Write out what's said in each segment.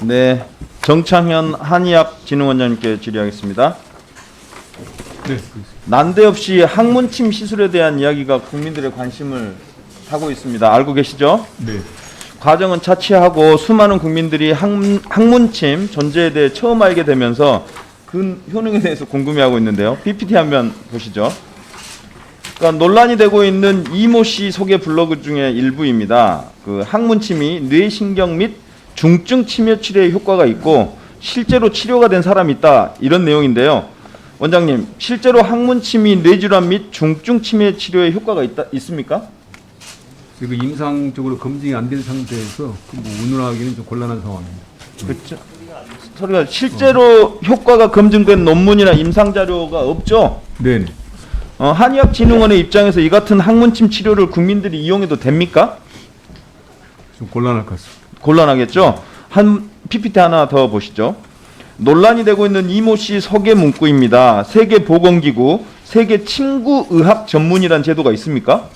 네, 정창현 한의학진흥원장님께 질의하겠습니다. 네. 난데없이 항문침 시술에 대한 이야기가 국민들의 관심을 타고 있습니다. 알고 계시죠? 네. 과정은 차치하고 수많은 국민들이 항문침 존재에 대해 처음 알게 되면서 그 효능에 대해서 궁금해하고 있는데요. PPT 한번 보시죠. 그러니까 논란이 되고 있는 이모 씨 소개 블로그 중에 일부입니다. 그 항문침이 뇌신경 및 중증 치매 치료에 효과가 있고 실제로 치료가 된 사람이 있다, 이런 내용인데요. 원장님, 실제로 항문침이 뇌질환 및 중증 치매 치료에 효과가 있습니까? 그리고 임상적으로 검증이 안 된 상태에서 뭐 운운하기는 좀 곤란한 상황입니다. 그렇죠. 소리가 실제로 효과가 검증된 논문이나 임상 자료가 없죠. 네. 한의학진흥원의 입장에서 이 같은 항문침 치료를 국민들이 이용해도 됩니까? 좀 곤란할 것 같습니다. 곤란하겠죠. 한 PPT 하나 더 보시죠. 논란이 되고 있는 이모 씨 소개 문구입니다. 세계보건기구 세계침구의학 전문이라는 제도가 있습니까?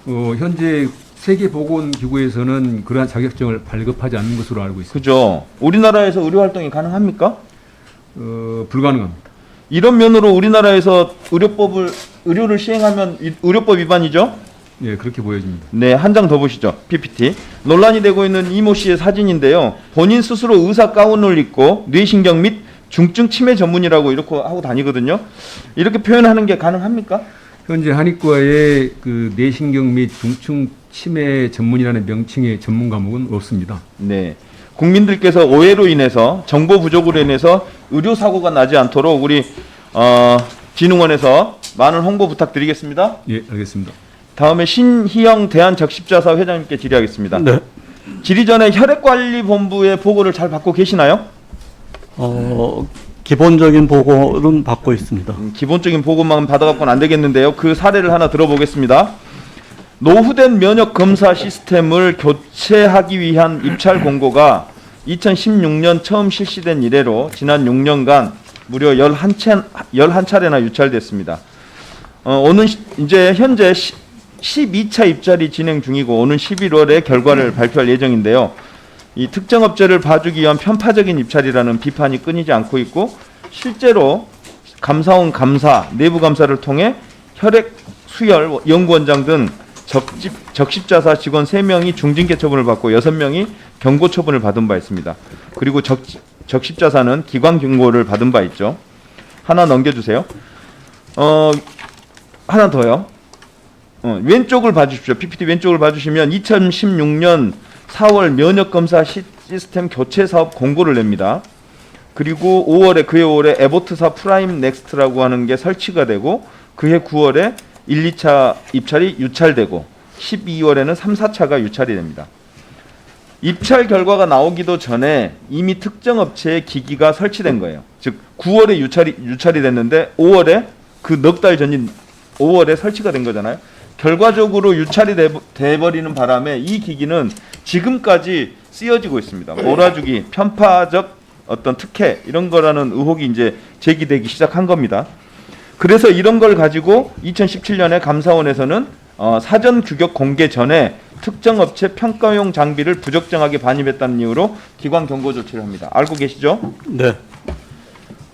현재 세계보건기구에서는 그러한 자격증을 발급하지 않는 것으로 알고 있습니다. 그죠. 우리나라에서 의료 활동이 가능합니까? 불가능합니다. 이런 면으로 우리나라에서 의료를 시행하면 의료법 위반이죠? 예, 그렇게 보여집니다. 네, 한 장 더 보시죠. PPT. 논란이 되고 있는 이모 씨의 사진인데요. 본인 스스로 의사 가운을 입고 뇌신경 및 중증 치매 전문이라고 이렇게 하고 다니거든요. 이렇게 표현하는 게 가능합니까? 현재 한의과의 그 뇌신경 및 중증 치매 전문이라는 명칭의 전문 과목은 없습니다. 네. 국민들께서 오해로 인해서 정보 부족으로 인해서 의료 사고가 나지 않도록 우리 진흥원에서 많은 홍보 부탁드리겠습니다. 예, 알겠습니다. 다음에 신희영 대한적십자사 회장님께 질의하겠습니다. 네. 질의 전에 혈액관리본부의 보고를 잘 받고 계시나요? 기본적인 보고는 받고 있습니다. 기본적인 보고만 받아갖고는 안 되겠는데요. 그 사례를 하나 들어보겠습니다. 노후된 면역 검사 시스템을 교체하기 위한 입찰 공고가 2016년 처음 실시된 이래로 지난 6년간 무려 11차례나 유찰됐습니다. 오는 이제 현재 12차 입찰이 진행 중이고 오는 11월에 결과를 발표할 예정인데요. 이 특정 업체를 봐주기 위한 편파적인 입찰이라는 비판이 끊이지 않고 있고, 실제로 감사원 감사, 내부 감사를 통해 혈액 수혈 연구원장 등 적십자사 직원 3명이 중징계 처분을 받고 6명이 경고 처분을 받은 바 있습니다. 그리고 적십자사는 기관 경고를 받은 바 있죠. 하나 넘겨주세요. 하나 더요. 왼쪽을 봐주십시오. PPT 왼쪽을 봐주시면 2016년 4월 면역검사 시스템 교체 사업 공고를 냅니다. 그리고 5월에 그해 5월에 에보트사 프라임 넥스트라고 하는 게 설치가 되고, 그해 9월에 1, 2차 입찰이 유찰되고 12월에는 3, 4차가 유찰이 됩니다. 입찰 결과가 나오기도 전에 이미 특정 업체의 기기가 설치된 거예요. 즉 9월에 유찰이 됐는데 5월에 그 넉 달 전인 5월에 설치가 된 거잖아요. 결과적으로 유찰이 돼버리는 바람에 이 기기는 지금까지 쓰여지고 있습니다. 몰아주기, 편파적 어떤 특혜 이런 거라는 의혹이 이제 제기되기 시작한 겁니다. 그래서 이런 걸 가지고 2017년에 감사원에서는 사전 규격 공개 전에 특정 업체 평가용 장비를 부적정하게 반입했다는 이유로 기관 경고 조치를 합니다. 알고 계시죠? 네.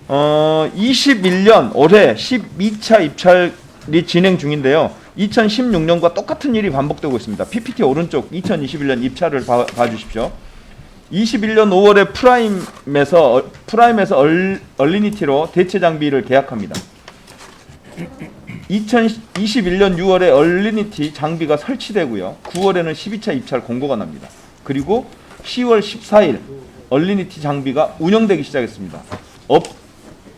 21년 올해 12차 입찰이 진행 중인데요. 2016년과 똑같은 일이 반복되고 있습니다. PPT 오른쪽 2021년 입찰을 봐주십시오. 21년 5월에 프라임에서 얼리니티로 대체 장비를 계약합니다. 2021년 6월에 얼리니티 장비가 설치되고요. 9월에는 12차 입찰 공고가 납니다. 그리고 10월 14일 얼리니티 장비가 운영되기 시작했습니다.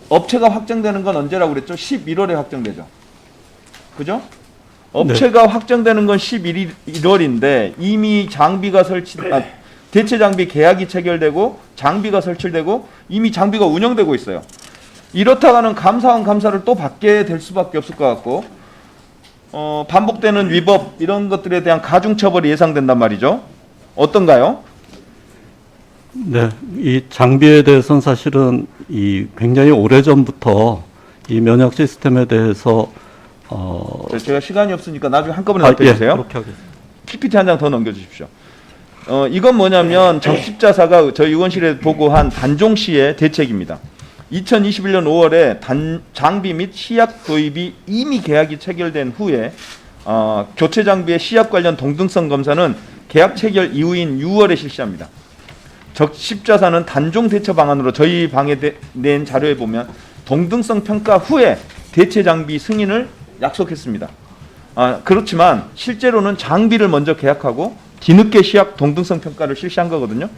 업체가 확정되는 건 언제라고 그랬죠? 11월에 확정되죠. 그죠? 업체가 확정되는 건 11월인데 이미 장비가 대체 장비 계약이 체결되고 장비가 설치되고 이미 장비가 운영되고 있어요. 이렇다가는 감사원 감사를 또 받게 될 수밖에 없을 것 같고, 반복되는 위법 이런 것들에 대한 가중처벌이 예상된단 말이죠. 어떤가요? 네. 이 장비에 대해서는 사실은 굉장히 오래전부터 이 면역 시스템에 대해서 제가 시간이 없으니까 나중에 한꺼번에 답해 주세요. 예, 그렇게 하겠습니다. PPT 한 장 더 넘겨 주십시오. 이건 뭐냐면 적십자사가 저희 의원실에 보고한 단종시의 대책입니다. 2021년 5월에 장비 및 시약 도입이 이미 계약이 체결된 후에 교체 장비의 시약 관련 동등성 검사는 계약 체결 이후인 6월에 실시합니다. 적십자사는 단종 대처 방안으로 저희 방에 낸 자료에 보면 동등성 평가 후에 대체 장비 승인을 약속했습니다. 그렇지만 실제로는 장비를 먼저 계약하고 뒤늦게 시약 동등성 평가를 실시한 거거든요.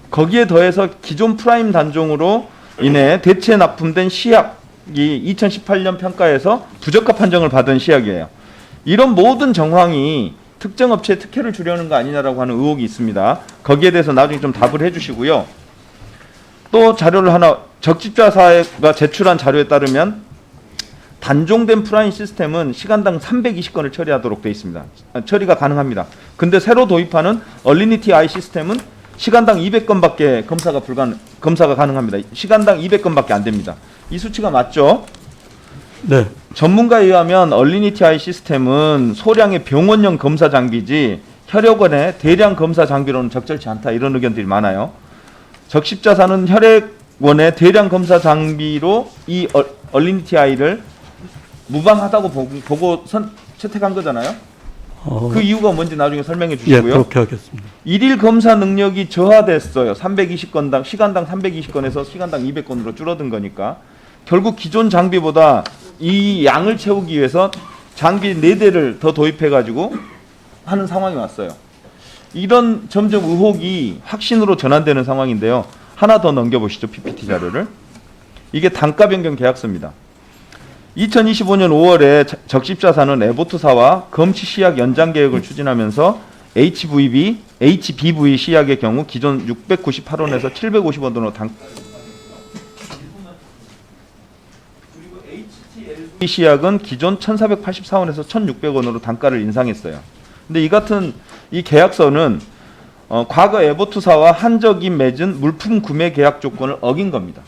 거기에 더해서 기존 프라임 단종으로 인해 대체 납품된 시약이 2018년 평가에서 부적합 판정을 받은 시약이에요. 이런 모든 정황이 특정 업체에 특혜를 주려는 거 아니냐라고 하는 의혹이 있습니다. 거기에 대해서 나중에 좀 답을 해주시고요. 또 자료를 하나, 적십자사가 제출한 자료에 따르면 단종된 프라임 시스템은 시간당 320건을 처리하도록 되어 있습니다. 처리가 가능합니다. 근데 새로 도입하는 얼리니티 아이 시스템은 시간당 200건밖에 검사가 가능합니다. 시간당 200건밖에 안 됩니다. 이 수치가 맞죠? 네. 전문가에 의하면 얼리니티 아이 시스템은 소량의 병원용 검사 장비지 혈액원의 대량 검사 장비로는 적절치 않다, 이런 의견들이 많아요. 적십자사는 혈액원의 대량 검사 장비로 이 얼리니티 아이를 무방하다고 보고 채택한 거잖아요. 그 이유가 뭔지 나중에 설명해 예, 주시고요. 그렇게 하겠습니다. 일일 검사 능력이 저하됐어요. 320건당 시간당 320건에서 시간당 200건으로 줄어든 거니까 결국 기존 장비보다 이 양을 채우기 위해서 장비 4대를 더 도입해 가지고 하는 상황이 왔어요. 이런 점점 의혹이 확신으로 전환되는 상황인데요. 하나 더 넘겨보시죠. PPT 자료를. 이게 단가 변경 계약서입니다. 2025년 5월에 적십자사는 에보트사와 검치 시약 연장 계획을 추진하면서 HBV 시약의 경우 기존 698원에서 750원으로 그리고 HTLV 시약은 기존 1,484원에서 1,600원으로 단가를 인상했어요. 근데 이 같은 이 계약서는 과거 에보트사와 한적이 맺은 물품 구매 계약 조건을 어긴 겁니다.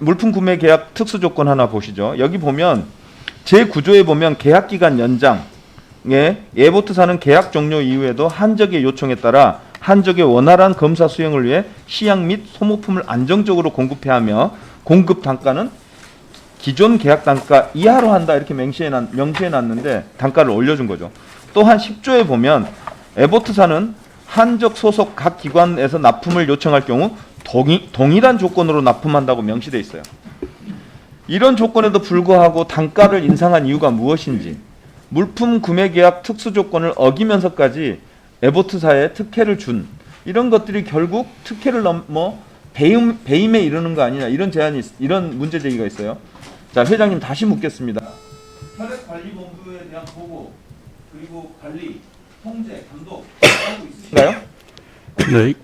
물품 구매 계약 특수 조건 하나 보시죠. 여기 보면 제9조에 보면 계약 기간 연장에 에보트사는 계약 종료 이후에도 한적의 요청에 따라 한적의 원활한 검사 수행을 위해 시약 및 소모품을 안정적으로 공급해야 하며 공급 단가는 기존 계약 단가 이하로 한다, 이렇게 명시해놨는데 단가를 올려준 거죠. 또한 10조에 보면 에보트사는 한적 소속 각 기관에서 납품을 요청할 경우 동일한 조건으로 납품한다고 명시되어 있어요. 이런 조건에도 불구하고 단가를 인상한 이유가 무엇인지, 물품 구매 계약 특수 조건을 어기면서까지 에보트사에 특혜를 준 이런 것들이 결국 특혜를 넘어 배임에 이르는 거 아니냐, 이런 문제 제기가 있어요. 자, 회장님 다시 묻겠습니다. 혈액관리본부에 대한 보고 그리고 관리, 통제, 감독 하고 있으신가요? 네,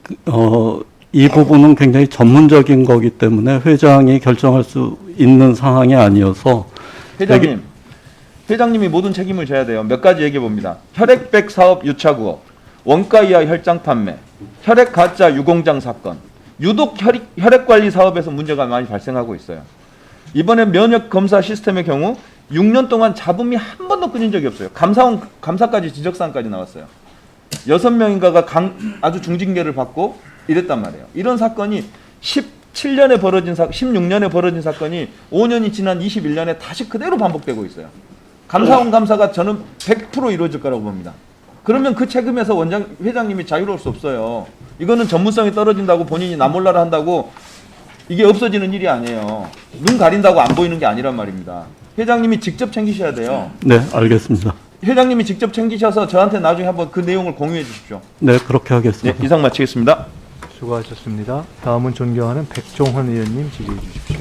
이 부분은 굉장히 전문적인 거기 때문에 회장이 결정할 수 있는 상황이 아니어서 회장님이 모든 책임을 져야 돼요. 몇 가지 얘기해 봅니다. 혈액백 사업 유착 의혹, 원가 이하 혈장 판매, 혈액 가짜 유공장 사건, 유독 혈액관리 사업에서 문제가 많이 발생하고 있어요. 이번에 면역 검사 시스템의 경우 6년 동안 잡음이 한 번도 끊인 적이 없어요. 감사까지 지적사항까지 나왔어요. 6명인가가 아주 중징계를 받고 이랬단 말이에요. 이런 사건이 16년에 벌어진 사건이 5년이 지난 21년에 다시 그대로 반복되고 있어요. 감사원 감사가 저는 100% 이루어질 거라고 봅니다. 그러면 그 책임에서 회장님이 자유로울 수 없어요. 이거는 전문성이 떨어진다고 본인이 나 몰라라 한다고 이게 없어지는 일이 아니에요. 눈 가린다고 안 보이는 게 아니란 말입니다. 회장님이 직접 챙기셔야 돼요. 네, 알겠습니다. 회장님이 직접 챙기셔서 저한테 나중에 한번 그 내용을 공유해 주십시오. 네, 그렇게 하겠습니다. 네, 이상 마치겠습니다. 수고하셨습니다. 다음은 존경하는 백종원 의원님 질의해 주십시오.